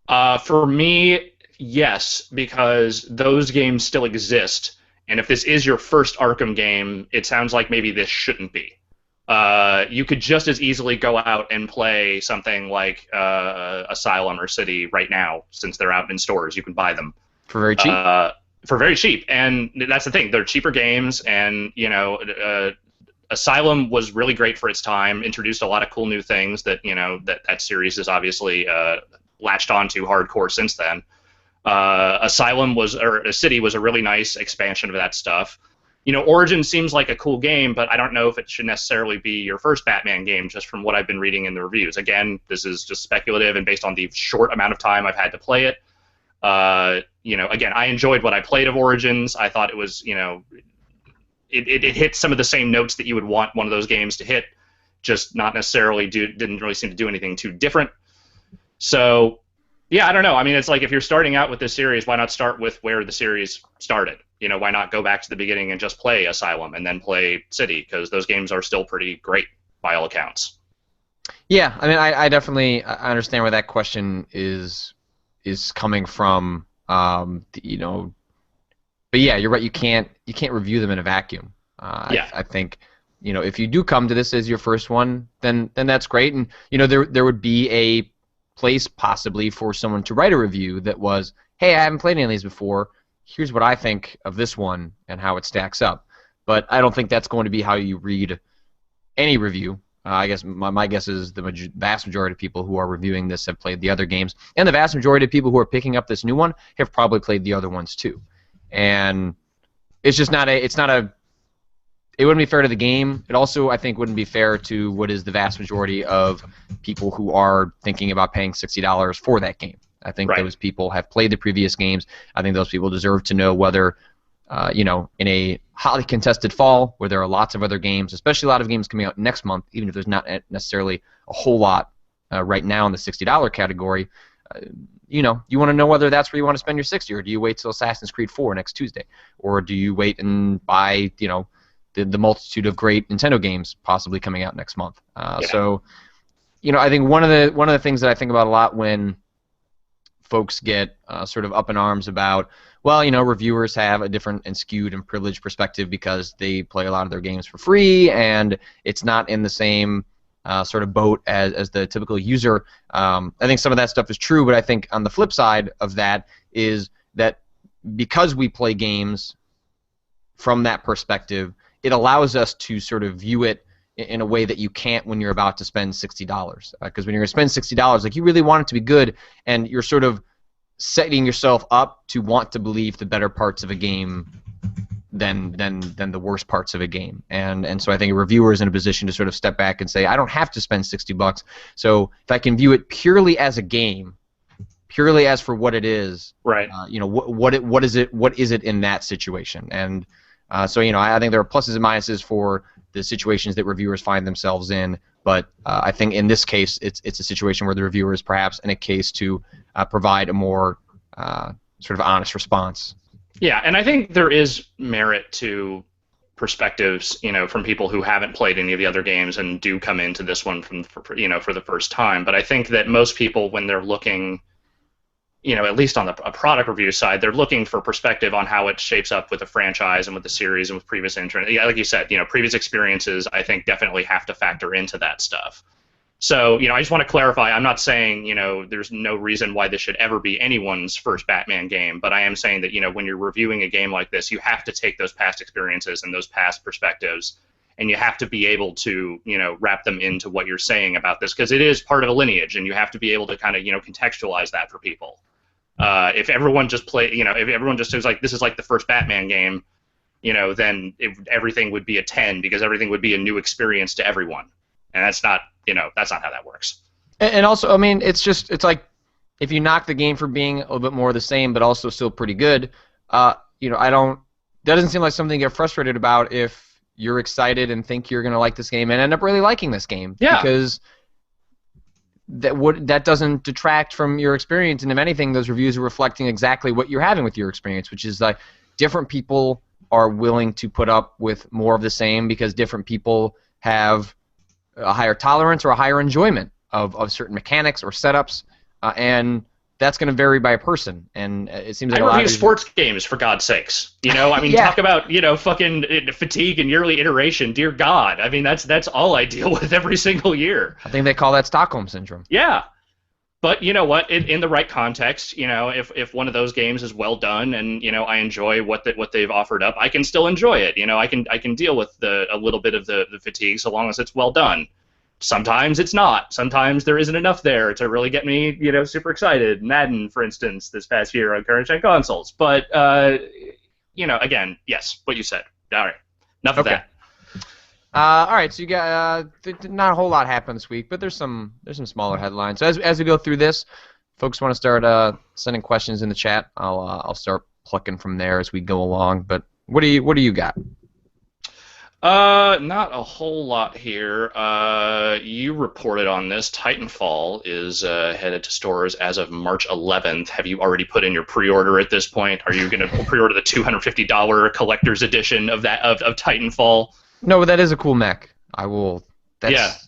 For me, yes, because those games still exist. And if this is your first Arkham game, it sounds like maybe this shouldn't be. You could just as easily go out and play something like Asylum or City right now, since they're out in stores. You can buy them For very cheap? for very cheap, and that's the thing. They're cheaper games, and Asylum was really great for its time. Introduced a lot of cool new things that that series has obviously latched onto hardcore since then. City was a really nice expansion of that stuff. Origin seems like a cool game, but I don't know if it should necessarily be your first Batman game, just from what I've been reading in the reviews. Again, this is just speculative and based on the short amount of time I've had to play it. Again, I enjoyed what I played of Origins. I thought it was, it hit some of the same notes that you would want one of those games to hit, just not necessarily didn't really seem to do anything too different. So, yeah, I don't know. I mean, it's like if you're starting out with this series, why not start with where the series started? Why not go back to the beginning and just play Asylum and then play City? Because those games are still pretty great by all accounts. Yeah, I mean, I definitely understand where that question is coming from. But yeah, you're right. You can't review them in a vacuum. Yeah. I think if you do come to this as your first one, then that's great, and there would be a place possibly for someone to write a review that was, hey, I haven't played any of these before. Here's what I think of this one and how it stacks up. But I don't think that's going to be how you read any review. I guess my guess is the vast majority of people who are reviewing this have played the other games, and the vast majority of people who are picking up this new one have probably played the other ones too. And it's just not it wouldn't be fair to the game. It also, I think, wouldn't be fair to what is the vast majority of people who are thinking about paying $60 for that game. I think those people have played the previous games. I think those people deserve to know whether, in a hotly contested fall where there are lots of other games, especially a lot of games coming out next month, even if there's not necessarily a whole lot right now in the $60 category, you want to know whether that's where you want to spend your $60, or do you wait till Assassin's Creed 4 next Tuesday, or do you wait and buy, the multitude of great Nintendo games possibly coming out next month. Yeah. So, I think one of the things that I think about a lot when folks get sort of up in arms about, well, reviewers have a different and skewed and privileged perspective because they play a lot of their games for free, and it's not in the same sort of boat as the typical user. I think some of that stuff is true, but I think on the flip side of that is that because we play games from that perspective, it allows us to sort of view it in a way that you can't when you're about to spend $60. Because when you're going to spend $60, like, you really want it to be good, and you're sort of setting yourself up to want to believe the better parts of a game than the worst parts of a game. And so I think a reviewer is in a position to sort of step back and say, I don't have to spend $60. So if I can view it purely as a game, purely as for what it is, right? What is it in that situation? And so I think there are pluses and minuses for the situations that reviewers find themselves in, but I think in this case it's a situation where the reviewer is perhaps in a case to provide a more sort of honest response. Yeah, and I think there is merit to perspectives, from people who haven't played any of the other games and do come into this one for the first time. But I think that most people, when they're looking, at least on a product review side, they're looking for perspective on how it shapes up with the franchise and with the series and with previous entrants. Yeah, like you said, previous experiences, I think, definitely have to factor into that stuff. So, I just want to clarify, I'm not saying, there's no reason why this should ever be anyone's first Batman game, but I am saying that, when you're reviewing a game like this, you have to take those past experiences and those past perspectives, and you have to be able to, wrap them into what you're saying about this, because it is part of a lineage, and you have to be able to kind of, contextualize that for people. If everyone just if everyone just was like, this is like the first Batman game, then everything would be a 10, because everything would be a new experience to everyone. And that's not how that works. And also, I mean, it's like, if you knock the game for being a little bit more the same, but also still pretty good, that doesn't seem like something you get frustrated about if you're excited and think you're going to like this game and end up really liking this game. Yeah. Because that doesn't detract from your experience, and if anything, those reviews are reflecting exactly what you're having with your experience, which is like different people are willing to put up with more of the same because different people have a higher tolerance or a higher enjoyment of certain mechanics or setups, and that's going to vary by person. And it seems like I review sports games, for God's sakes. I mean, Yeah. Talk about fucking fatigue and yearly iteration. Dear God, I mean that's all I deal with every single year. I think they call that Stockholm syndrome. Yeah, but you know what? In the right context, if one of those games is well done and I enjoy what they've offered up, I can still enjoy it. I can deal with a little bit of the fatigue so long as it's well done. Sometimes it's not. Sometimes there isn't enough there to really get me, super excited. Madden, for instance, this past year on current-gen consoles. But, again, yes, what you said. All right, enough of that. All right, so you got not a whole lot happened this week, but there's some smaller headlines. So as we go through this, folks want to start sending questions in the chat. I'll start plucking from there as we go along. But what do you got? Not a whole lot here. You reported on this. Titanfall is headed to stores as of March 11th. Have you already put in your pre-order at this point? Are you going to pre-order the $250 collector's edition of Titanfall? No, but that is a cool mech. I will. That's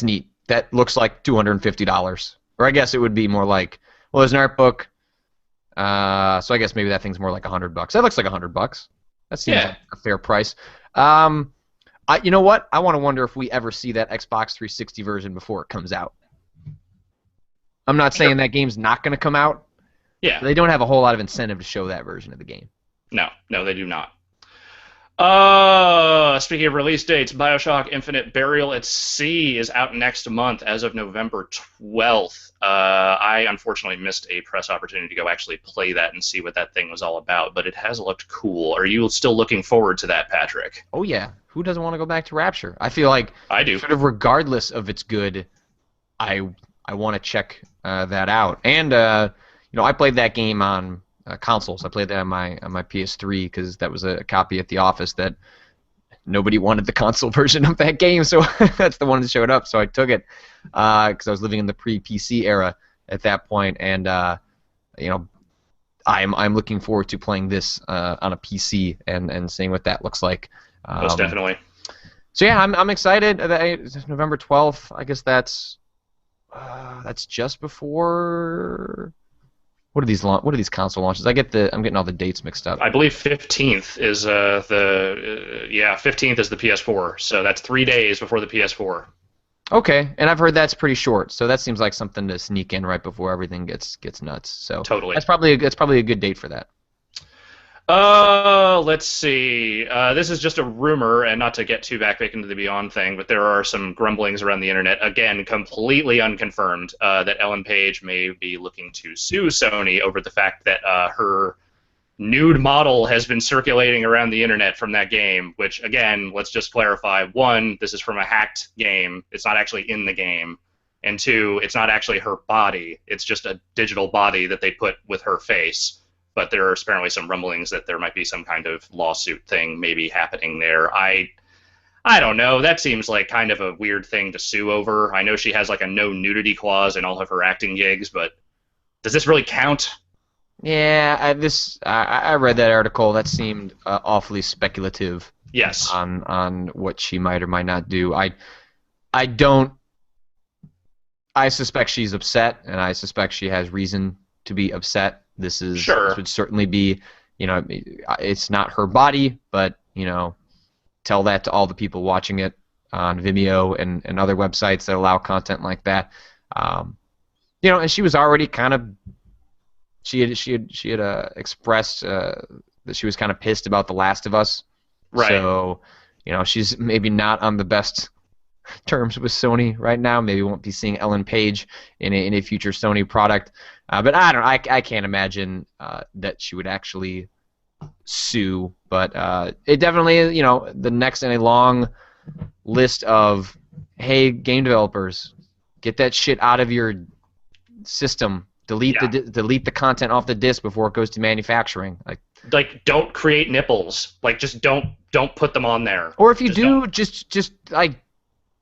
neat. That looks like $250, or I guess it would be more like. Well, there's an art book. So I guess maybe that thing's more like $100. That looks like $100. That seems like a fair price. You know what? I want to wonder if we ever see that Xbox 360 version before it comes out. I'm not saying that game's not going to come out. Yeah. They don't have a whole lot of incentive to show that version of the game. No, they do not. Speaking of release dates, BioShock Infinite Burial at Sea is out next month as of November 12th. I unfortunately missed a press opportunity to go actually play that and see what that thing was all about, but it has looked cool. Are you still looking forward to that, Patrick? Oh, yeah. Who doesn't want to go back to Rapture? I feel like I do. Sort of regardless of its good, I want to check that out. And, I played that game on consoles. I played that on my PS3 because that was a copy at the office that nobody wanted the console version of that game, so that's the one that showed up. So I took it because I was living in the pre-PC era at that point, and I'm looking forward to playing this on a PC and seeing what that looks like. Most Um, definitely. so yeah, I'm excited. It's November 12th. I guess that's just before. What are these console launches? I'm getting all the dates mixed up. I believe 15th is yeah, 15th is the PS4. So that's 3 days before the PS4. Okay, and I've heard that's pretty short, so that seems like something to sneak in right before everything gets nuts. So Totally. that's probably a good date for that. Let's see. This is just a rumor, and not to get too back into the Beyond thing, but there are some grumblings around the internet, again, completely unconfirmed, that Ellen Page may be looking to sue Sony over the fact that her nude model has been circulating around the internet from that game, which, again, let's just clarify. One, this is from a hacked game. It's not actually in the game. And two, it's not actually her body. It's just a digital body that they put with her face. But there are apparently some rumblings that there might be some kind of lawsuit thing maybe happening there. I don't know. That seems like kind of a weird thing to sue over. I know she has like a no nudity clause in all of her acting gigs, but does this really count? Yeah, I read that article. That seemed awfully speculative Yes. on what she might or might not do. I don't. I suspect she's upset, and I suspect she has reason to be upset. This Sure. would certainly be, it's not her body, but tell that to all the people watching it on Vimeo and other websites that allow content like that. And she was already kind of she had expressed that she was kind of pissed about The Last of Us. Right. So, she's maybe not on the best terms with Sony right now. Maybe won't be seeing Ellen Page in a future Sony product. But I can't imagine that she would actually sue. But it definitely is, the next in a long list of, hey, game developers, get that shit out of your system. Delete the content off the disk before it goes to manufacturing. Like don't create nipples. Like just don't put them on there. Or if you just just like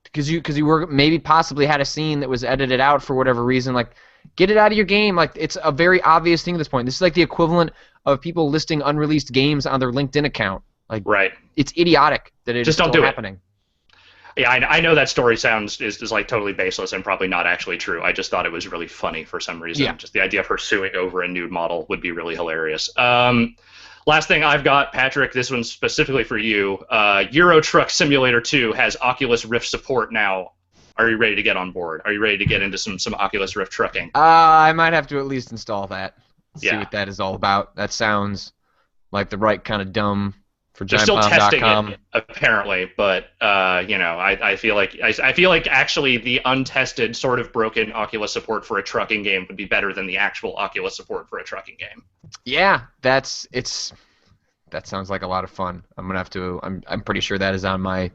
because you were maybe possibly had a scene that was edited out for whatever reason, like get it out of your game. Like it's a very obvious thing at this point. This is like the equivalent of people listing unreleased games on their LinkedIn account. Like right. It's idiotic that it just is don't still do happening. Yeah, I know that story is like totally baseless and probably not actually true. I just thought it was really funny for some reason. Yeah. Just the idea of her suing over a nude model would be really hilarious. Last thing I've got, Patrick, this one's specifically for you. Euro Truck Simulator 2 has Oculus Rift support now. Are you ready to get on board? Are you ready to get into some Oculus Rift trucking? I might have to at least install that. See Yeah. what that is all about. That sounds like the right kind of dumb for They're still testing giantbomb.com. it, apparently, but I feel like actually the untested, sort of broken Oculus support for a trucking game would be better than the actual Oculus support for a trucking game. Yeah, that sounds like a lot of fun. I'm gonna have to. I'm pretty sure that is on my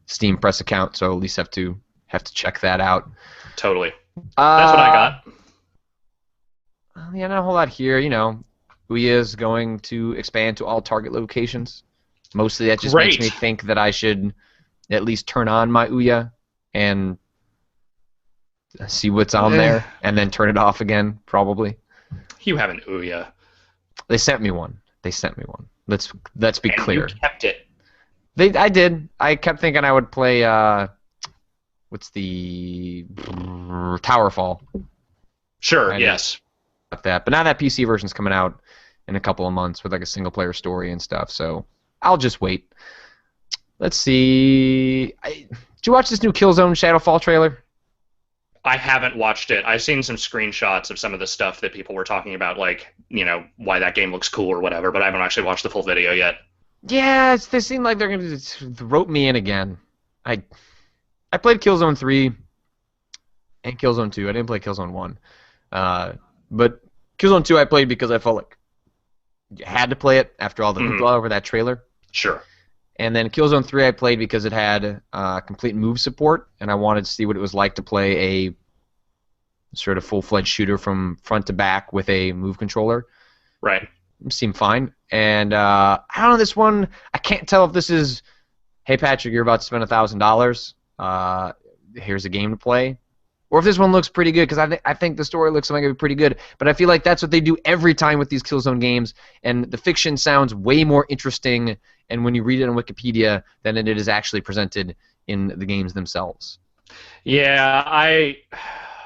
Steam Press account, so at least have to check that out. Totally. That's what I got. Yeah, not a whole lot here. Ouya is going to expand to all target locations. Mostly that just makes me think that I should at least turn on my Ouya and see what's on there, and then turn it off again, probably. You have an Ouya. They sent me one. Let's be clear. You kept it. I did. I kept thinking I would play. What's the Towerfall? Sure. Yes. That, but now that PC version's coming out in a couple of months with like a single player story and stuff, so I'll just wait. Let's see. Did you watch this new Killzone Shadowfall trailer? I haven't watched it. I've seen some screenshots of some of the stuff that people were talking about, like, why that game looks cool or whatever, but I haven't actually watched the full video yet. Yeah, they seem like they're going to rope me in again. I played Killzone 3 and Killzone 2. I didn't play Killzone 1. But Killzone 2 I played because I felt like you had to play it after all the hoopla over that trailer. Sure. And then Killzone 3 I played because it had complete move support, and I wanted to see what it was like to play a sort of full-fledged shooter from front to back with a move controller. Right. It seemed fine. And I don't know, this one, I can't tell if this is, hey, Patrick, you're about to spend $1,000. Here's a game to play. Or if this one looks pretty good, because I think the story looks like it would be pretty good. But I feel like that's what they do every time with these Killzone games, and the fiction sounds way more interesting, and when you read it on Wikipedia, than it is actually presented in the games themselves. Yeah,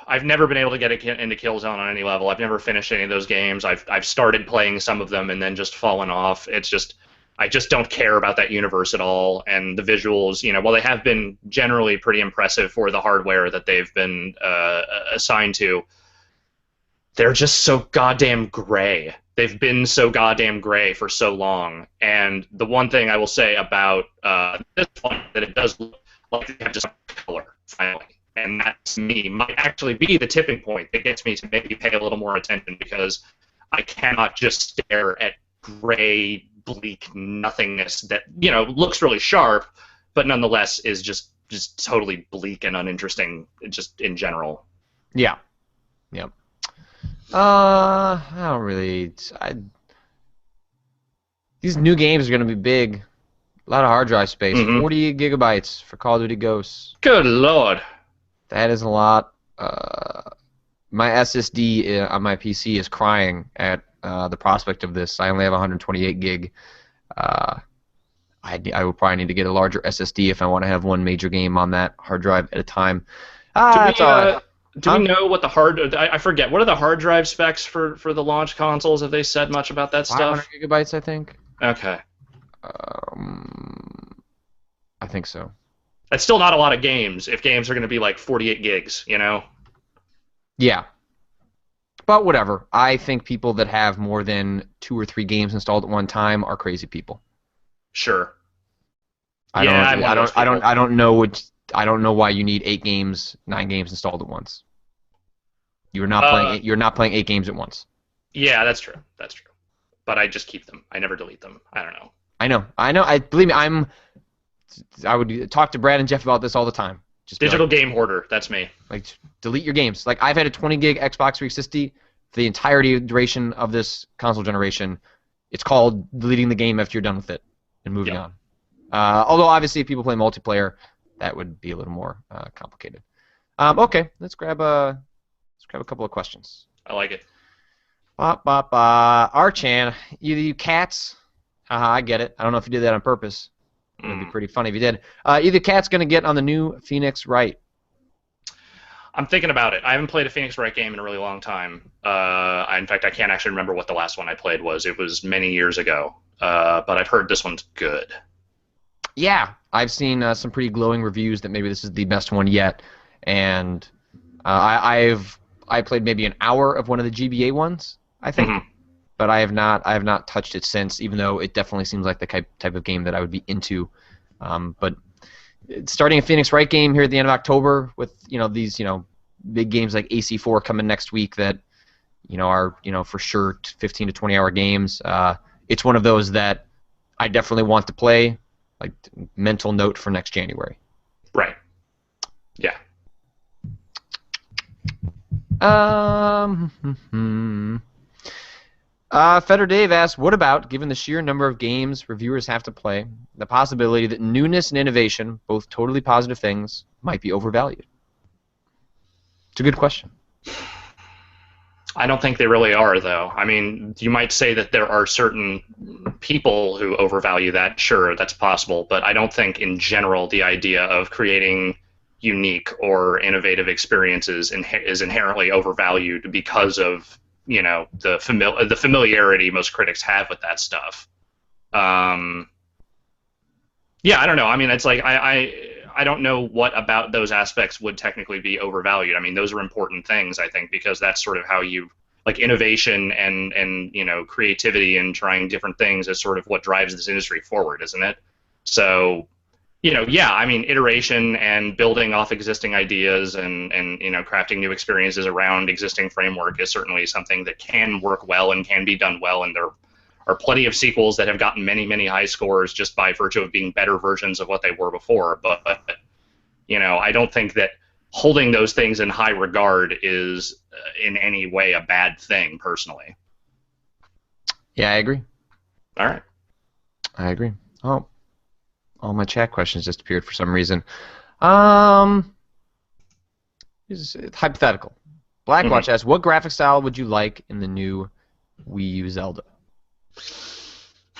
I've never been able to get into Killzone on any level. I've never finished any of those games. I've started playing some of them and then just fallen off. It's just I just don't care about that universe at all. And the visuals, while they have been generally pretty impressive for the hardware that they've been assigned to, they're just so goddamn gray. They've been so goddamn gray for so long. And the one thing I will say about this one that it does look like they have just color finally, and that to me might actually be the tipping point that gets me to maybe pay a little more attention, because I cannot just stare at gray, bleak nothingness that looks really sharp, but nonetheless is just totally bleak and uninteresting, just in general. Yeah. Yep. I don't really. These new games are going to be big. A lot of hard drive space. Mm-hmm. 40 gigabytes for Call of Duty Ghosts. Good lord. That is a lot. My SSD on my PC is crying at the prospect of this. I only have 128 gig. I would probably need to get a larger SSD if I want to have one major game on that hard drive at a time. Do we know what the hard? I forget. What are the hard drive specs for the launch consoles? Have they said much about that 500 stuff? gigabytes, I think. Okay. I think so. That's still not a lot of games if games are going to be like 48 gigs, Yeah. But whatever. I think people that have more than 2 or 3 games installed at one time are crazy people. Sure. I don't know why you need 8 games, 9 games installed at once. You're not playing 8 games at once. Yeah, that's true. That's true. But I just keep them. I never delete them. I don't know. I know. Believe me, I would talk to Brad and Jeff about this all the time. Just digital game hoarder. That's me. Like, delete your games. Like, I've had a 20 gig Xbox 360 for the entirety of the duration of this console generation. It's called deleting the game after you're done with it and moving on. Although obviously if people play multiplayer, that would be a little more complicated. Okay, let's grab a couple of questions. I like it. Archan, either you cats. I get it. I don't know if you did that on purpose. It would be pretty funny if you did. Either cat's going to get on the new Phoenix Wright. I'm thinking about it. I haven't played a Phoenix Wright game in a really long time. In fact, I can't actually remember what the last one I played was. It was many years ago. But I've heard this one's good. Yeah, I've seen some pretty glowing reviews that maybe this is the best one yet. And I played maybe an hour of one of the GBA ones, I think. Mm-hmm. But I have not touched it since, even though it definitely seems like the type of game that I would be into. But starting a Phoenix Wright game here at the end of October with these big games like AC4 coming next week that are for sure 15 to 20 hour games. It's one of those that I definitely want to play. Like, mental note for next January. Right. Yeah. Feder Dave asks, what about, given the sheer number of games reviewers have to play, the possibility that newness and innovation, both totally positive things, might be overvalued? It's a good question. I don't think they really are, though. I mean, you might say that there are certain people who overvalue that. Sure, that's possible. But I don't think, in general, the idea of creating unique or innovative experiences is inherently overvalued because of the familiarity most critics have with that stuff. Yeah, I don't know. I mean, it's like I don't know what about those aspects would technically be overvalued. I mean, those are important things, I think, because that's sort of how you like innovation and creativity and trying different things is sort of what drives this industry forward, isn't it? So, yeah, I mean, iteration and building off existing ideas and crafting new experiences around existing framework is certainly something that can work well and can be done well, and there are plenty of sequels that have gotten many, many high scores just by virtue of being better versions of what they were before. But I don't think that holding those things in high regard is in any way a bad thing, personally. Yeah, I agree. All right. I agree. Oh, all my chat questions just appeared for some reason. It's hypothetical. Blackwatch asks, what graphic style would you like in the new Wii U Zelda?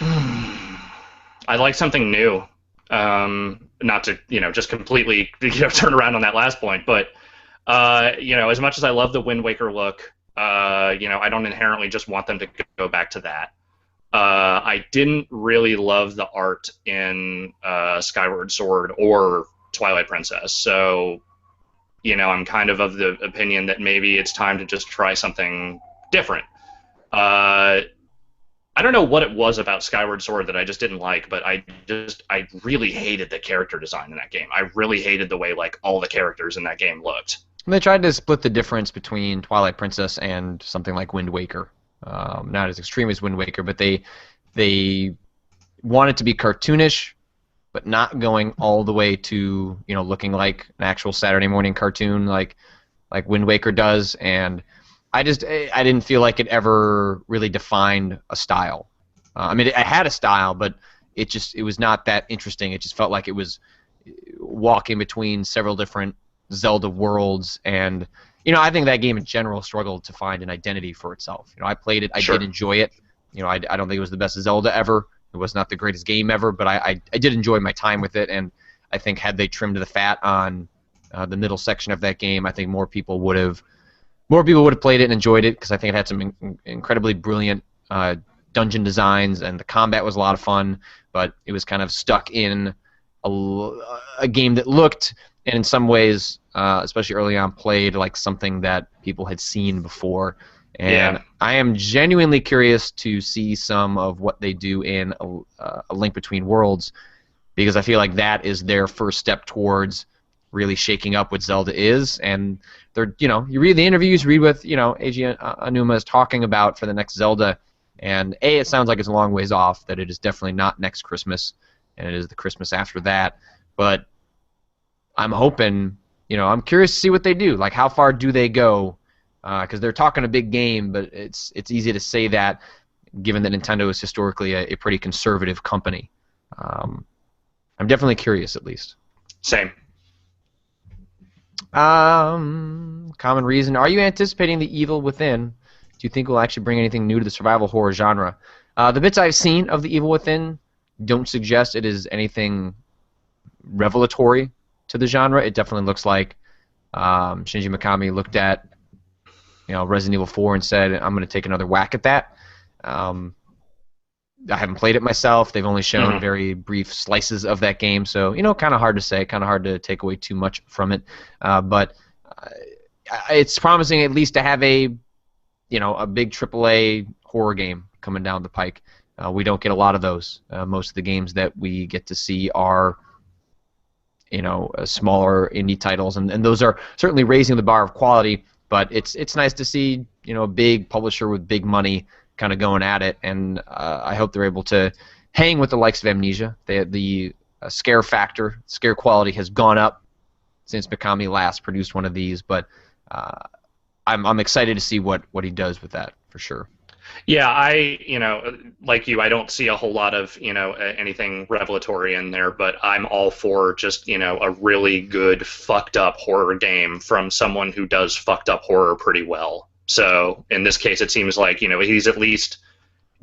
I'd like something new. Not to, just completely, turn around on that last point, but as much as I love the Wind Waker look, I don't inherently just want them to go back to that. I didn't really love the art in Skyward Sword or Twilight Princess, so I'm kind of the opinion that maybe it's time to just try something different. I don't know what it was about Skyward Sword that I just didn't like, but I really hated the character design in that game. I really hated the way like all the characters in that game looked. And they tried to split the difference between Twilight Princess and something like Wind Waker. Not as extreme as Wind Waker, but they wanted to be cartoonish, but not going all the way to looking like an actual Saturday morning cartoon like Wind Waker does. And I didn't feel like it ever really defined a style. I mean, it had a style, but it was not that interesting. It just felt like it was walking between several different Zelda worlds, and I think that game in general struggled to find an identity for itself. I played it, I Sure. did enjoy it. I don't think it was the best Zelda ever. It was not the greatest game ever, but I did enjoy my time with it, and I think had they trimmed the fat on the middle section of that game, I think more people would have played it and enjoyed it, because I think it had some incredibly brilliant dungeon designs, and the combat was a lot of fun, but it was kind of stuck in a game that looked, and in some ways, especially early on, played like something that people had seen before. And Yeah. I am genuinely curious to see some of what they do in a Link Between Worlds, because I feel like that is their first step towards really shaking up what Zelda is. And they're, you read the interviews, read what Eiji Aonuma is talking about for the next Zelda, and it sounds like it's a long ways off. That it is definitely not next Christmas, and it is the Christmas after that. But I'm hoping, I'm curious to see what they do. Like, how far do they go? Because they're talking a big game, but it's easy to say that, given that Nintendo is historically a pretty conservative company. I'm definitely curious, at least. Same. Common reason. Are you anticipating The Evil Within? Do you think will actually bring anything new to the survival horror genre? The bits I've seen of The Evil Within don't suggest it is anything revelatory to the genre. It definitely looks like Shinji Mikami looked at Resident Evil 4 and said, I'm going to take another whack at that. I haven't played it myself. They've only shown very brief slices of that game, so kind of hard to say, kind of hard to take away too much from it. But it's promising at least to have a big AAA horror game coming down the pike. We don't get a lot of those. Most of the games that we get to see are smaller indie titles, and those are certainly raising the bar of quality. But it's nice to see a big publisher with big money kind of going at it, and I hope they're able to hang with the likes of Amnesia. The scare factor, scare quality has gone up since Mikami last produced one of these, but I'm excited to see what he does with that, for sure. Yeah, like you, I don't see a whole lot of, anything revelatory in there, but I'm all for just, a really good fucked up horror game from someone who does fucked up horror pretty well. So in this case, it seems like, he's at least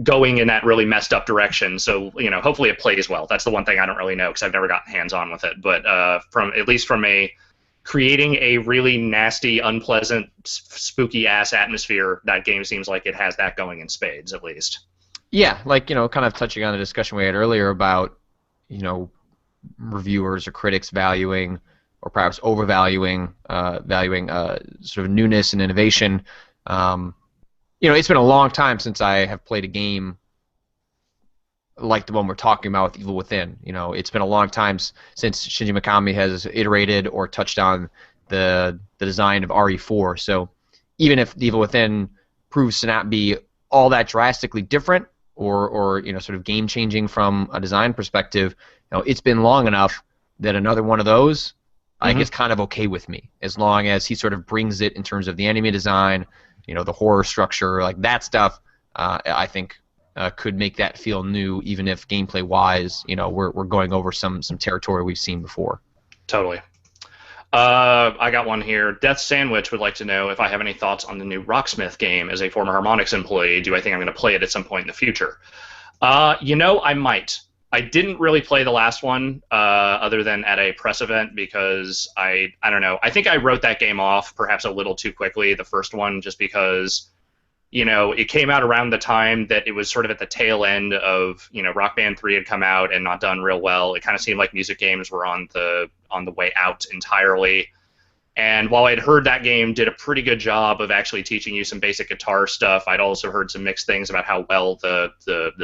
going in that really messed up direction. So, hopefully it plays well. That's the one thing I don't really know, because I've never gotten hands-on with it. But at least from creating a really nasty, unpleasant, spooky-ass atmosphere, that game seems like it has that going in spades, at least. Yeah, like, kind of touching on the discussion we had earlier about, reviewers or critics valuing, or perhaps overvaluing, valuing sort of newness and innovation. It's been a long time since I have played a game like the one we're talking about with Evil Within. It's been a long time since Shinji Mikami has iterated or touched on the design of RE4. So even if Evil Within proves to not be all that drastically different or sort of game changing from a design perspective, it's been long enough that another one of those I think is kind of okay with me, as long as he sort of brings it in terms of the enemy design, the horror structure, like that stuff. I think could make that feel new, even if gameplay-wise, we're going over some territory we've seen before. Totally. I got one here. Death Sandwich would like to know if I have any thoughts on the new Rocksmith game. As a former Harmonix employee, do I think I'm going to play it at some point in the future? I might. I didn't really play the last one, other than at a press event because I don't know. I think I wrote that game off perhaps a little too quickly, the first one, just because it came out around the time that it was sort of at the tail end of, Rock Band 3 had come out and not done real well. It kind of seemed like music games were on the way out entirely. And while I'd heard that game did a pretty good job of actually teaching you some basic guitar stuff, I'd also heard some mixed things about how well the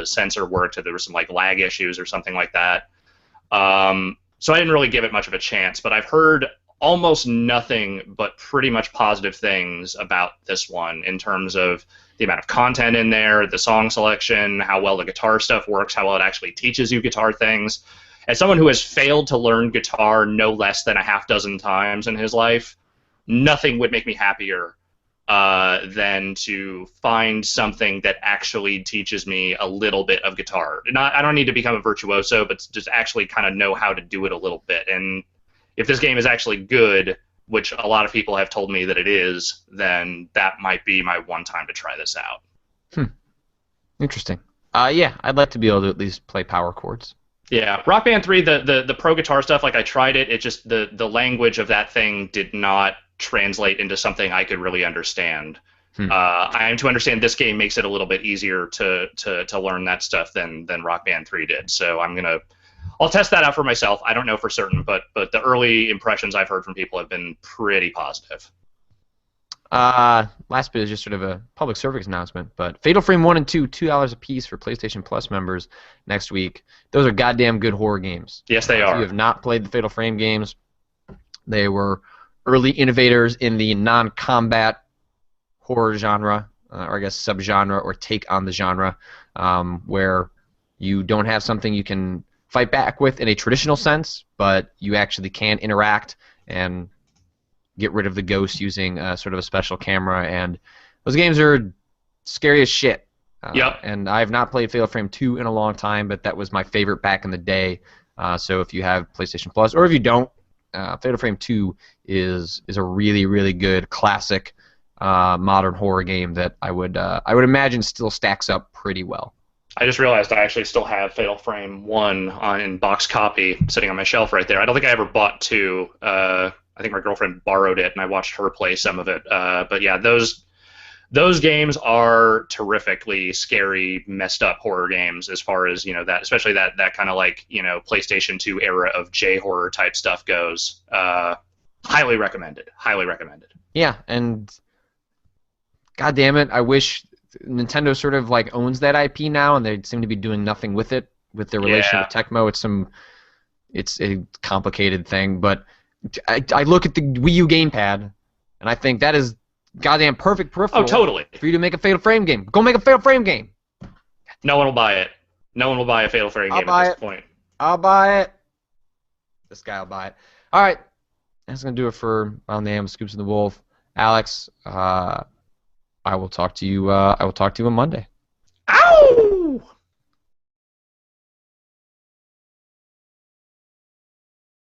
sensor worked. There were some like lag issues or something like that. So I didn't really give it much of a chance. But I've heard almost nothing but pretty much positive things about this one in terms of the amount of content in there, the song selection, how well the guitar stuff works, how well it actually teaches you guitar things. As someone who has failed to learn guitar no less than a half dozen times in his life, nothing would make me happier than to find something that actually teaches me a little bit of guitar. I don't need to become a virtuoso, but just actually kind of know how to do it a little bit. And if this game is actually good, which a lot of people have told me that it is, then that might be my one time to try this out. Interesting. Yeah, I'd like to be able to at least play power chords. Yeah, Rock Band 3, the pro guitar stuff, like I tried it, it just the language of that thing did not translate into something I could really understand. I am to understand this game makes it a little bit easier to learn that stuff than Rock Band 3 did. So I'll test that out for myself. I don't know for certain, but the early impressions I've heard from people have been pretty positive. Last bit is just sort of a public service announcement, but Fatal Frame 1 and 2, $2 a piece for PlayStation Plus members next week. Those are goddamn good horror games. Yes, they If are. you have not played the Fatal Frame games, they were early innovators in the non-combat horror genre, or I guess subgenre, or take on the genre, where you don't have something you can fight back with in a traditional sense, but you actually can interact and get rid of the ghost using sort of a special camera, and those games are scary as shit. Yep. And I have not played Fatal Frame 2 in a long time, but that was my favorite back in the day. So if you have PlayStation Plus, or if you don't, Fatal Frame 2 is a really, really good classic modern horror game that I would imagine still stacks up pretty well. I just realized I actually still have Fatal Frame 1 in box copy sitting on my shelf right there. I don't think I ever bought 2. I think my girlfriend borrowed it, and I watched her play some of it. But yeah, those games are terrifically scary, messed up horror games. As far as that, especially that kind of like PlayStation 2 era of J horror type stuff goes. Highly recommended. Highly recommended. Yeah, and God damn it, I wish Nintendo sort of like owns that IP now, and they seem to be doing nothing with it with their relation with Tecmo. It's a complicated thing, but I look at the Wii U gamepad, and I think that is goddamn perfect peripheral. Oh, totally. For you to make a Fatal Frame game. Go make a Fatal Frame game. No one will buy it. No one will buy a Fatal Frame game at this point. I'll buy it. This guy will buy it. All right, that's gonna do it for On the Am Scoops of the Wolf. Alex, I will talk to you. I will talk to you on Monday.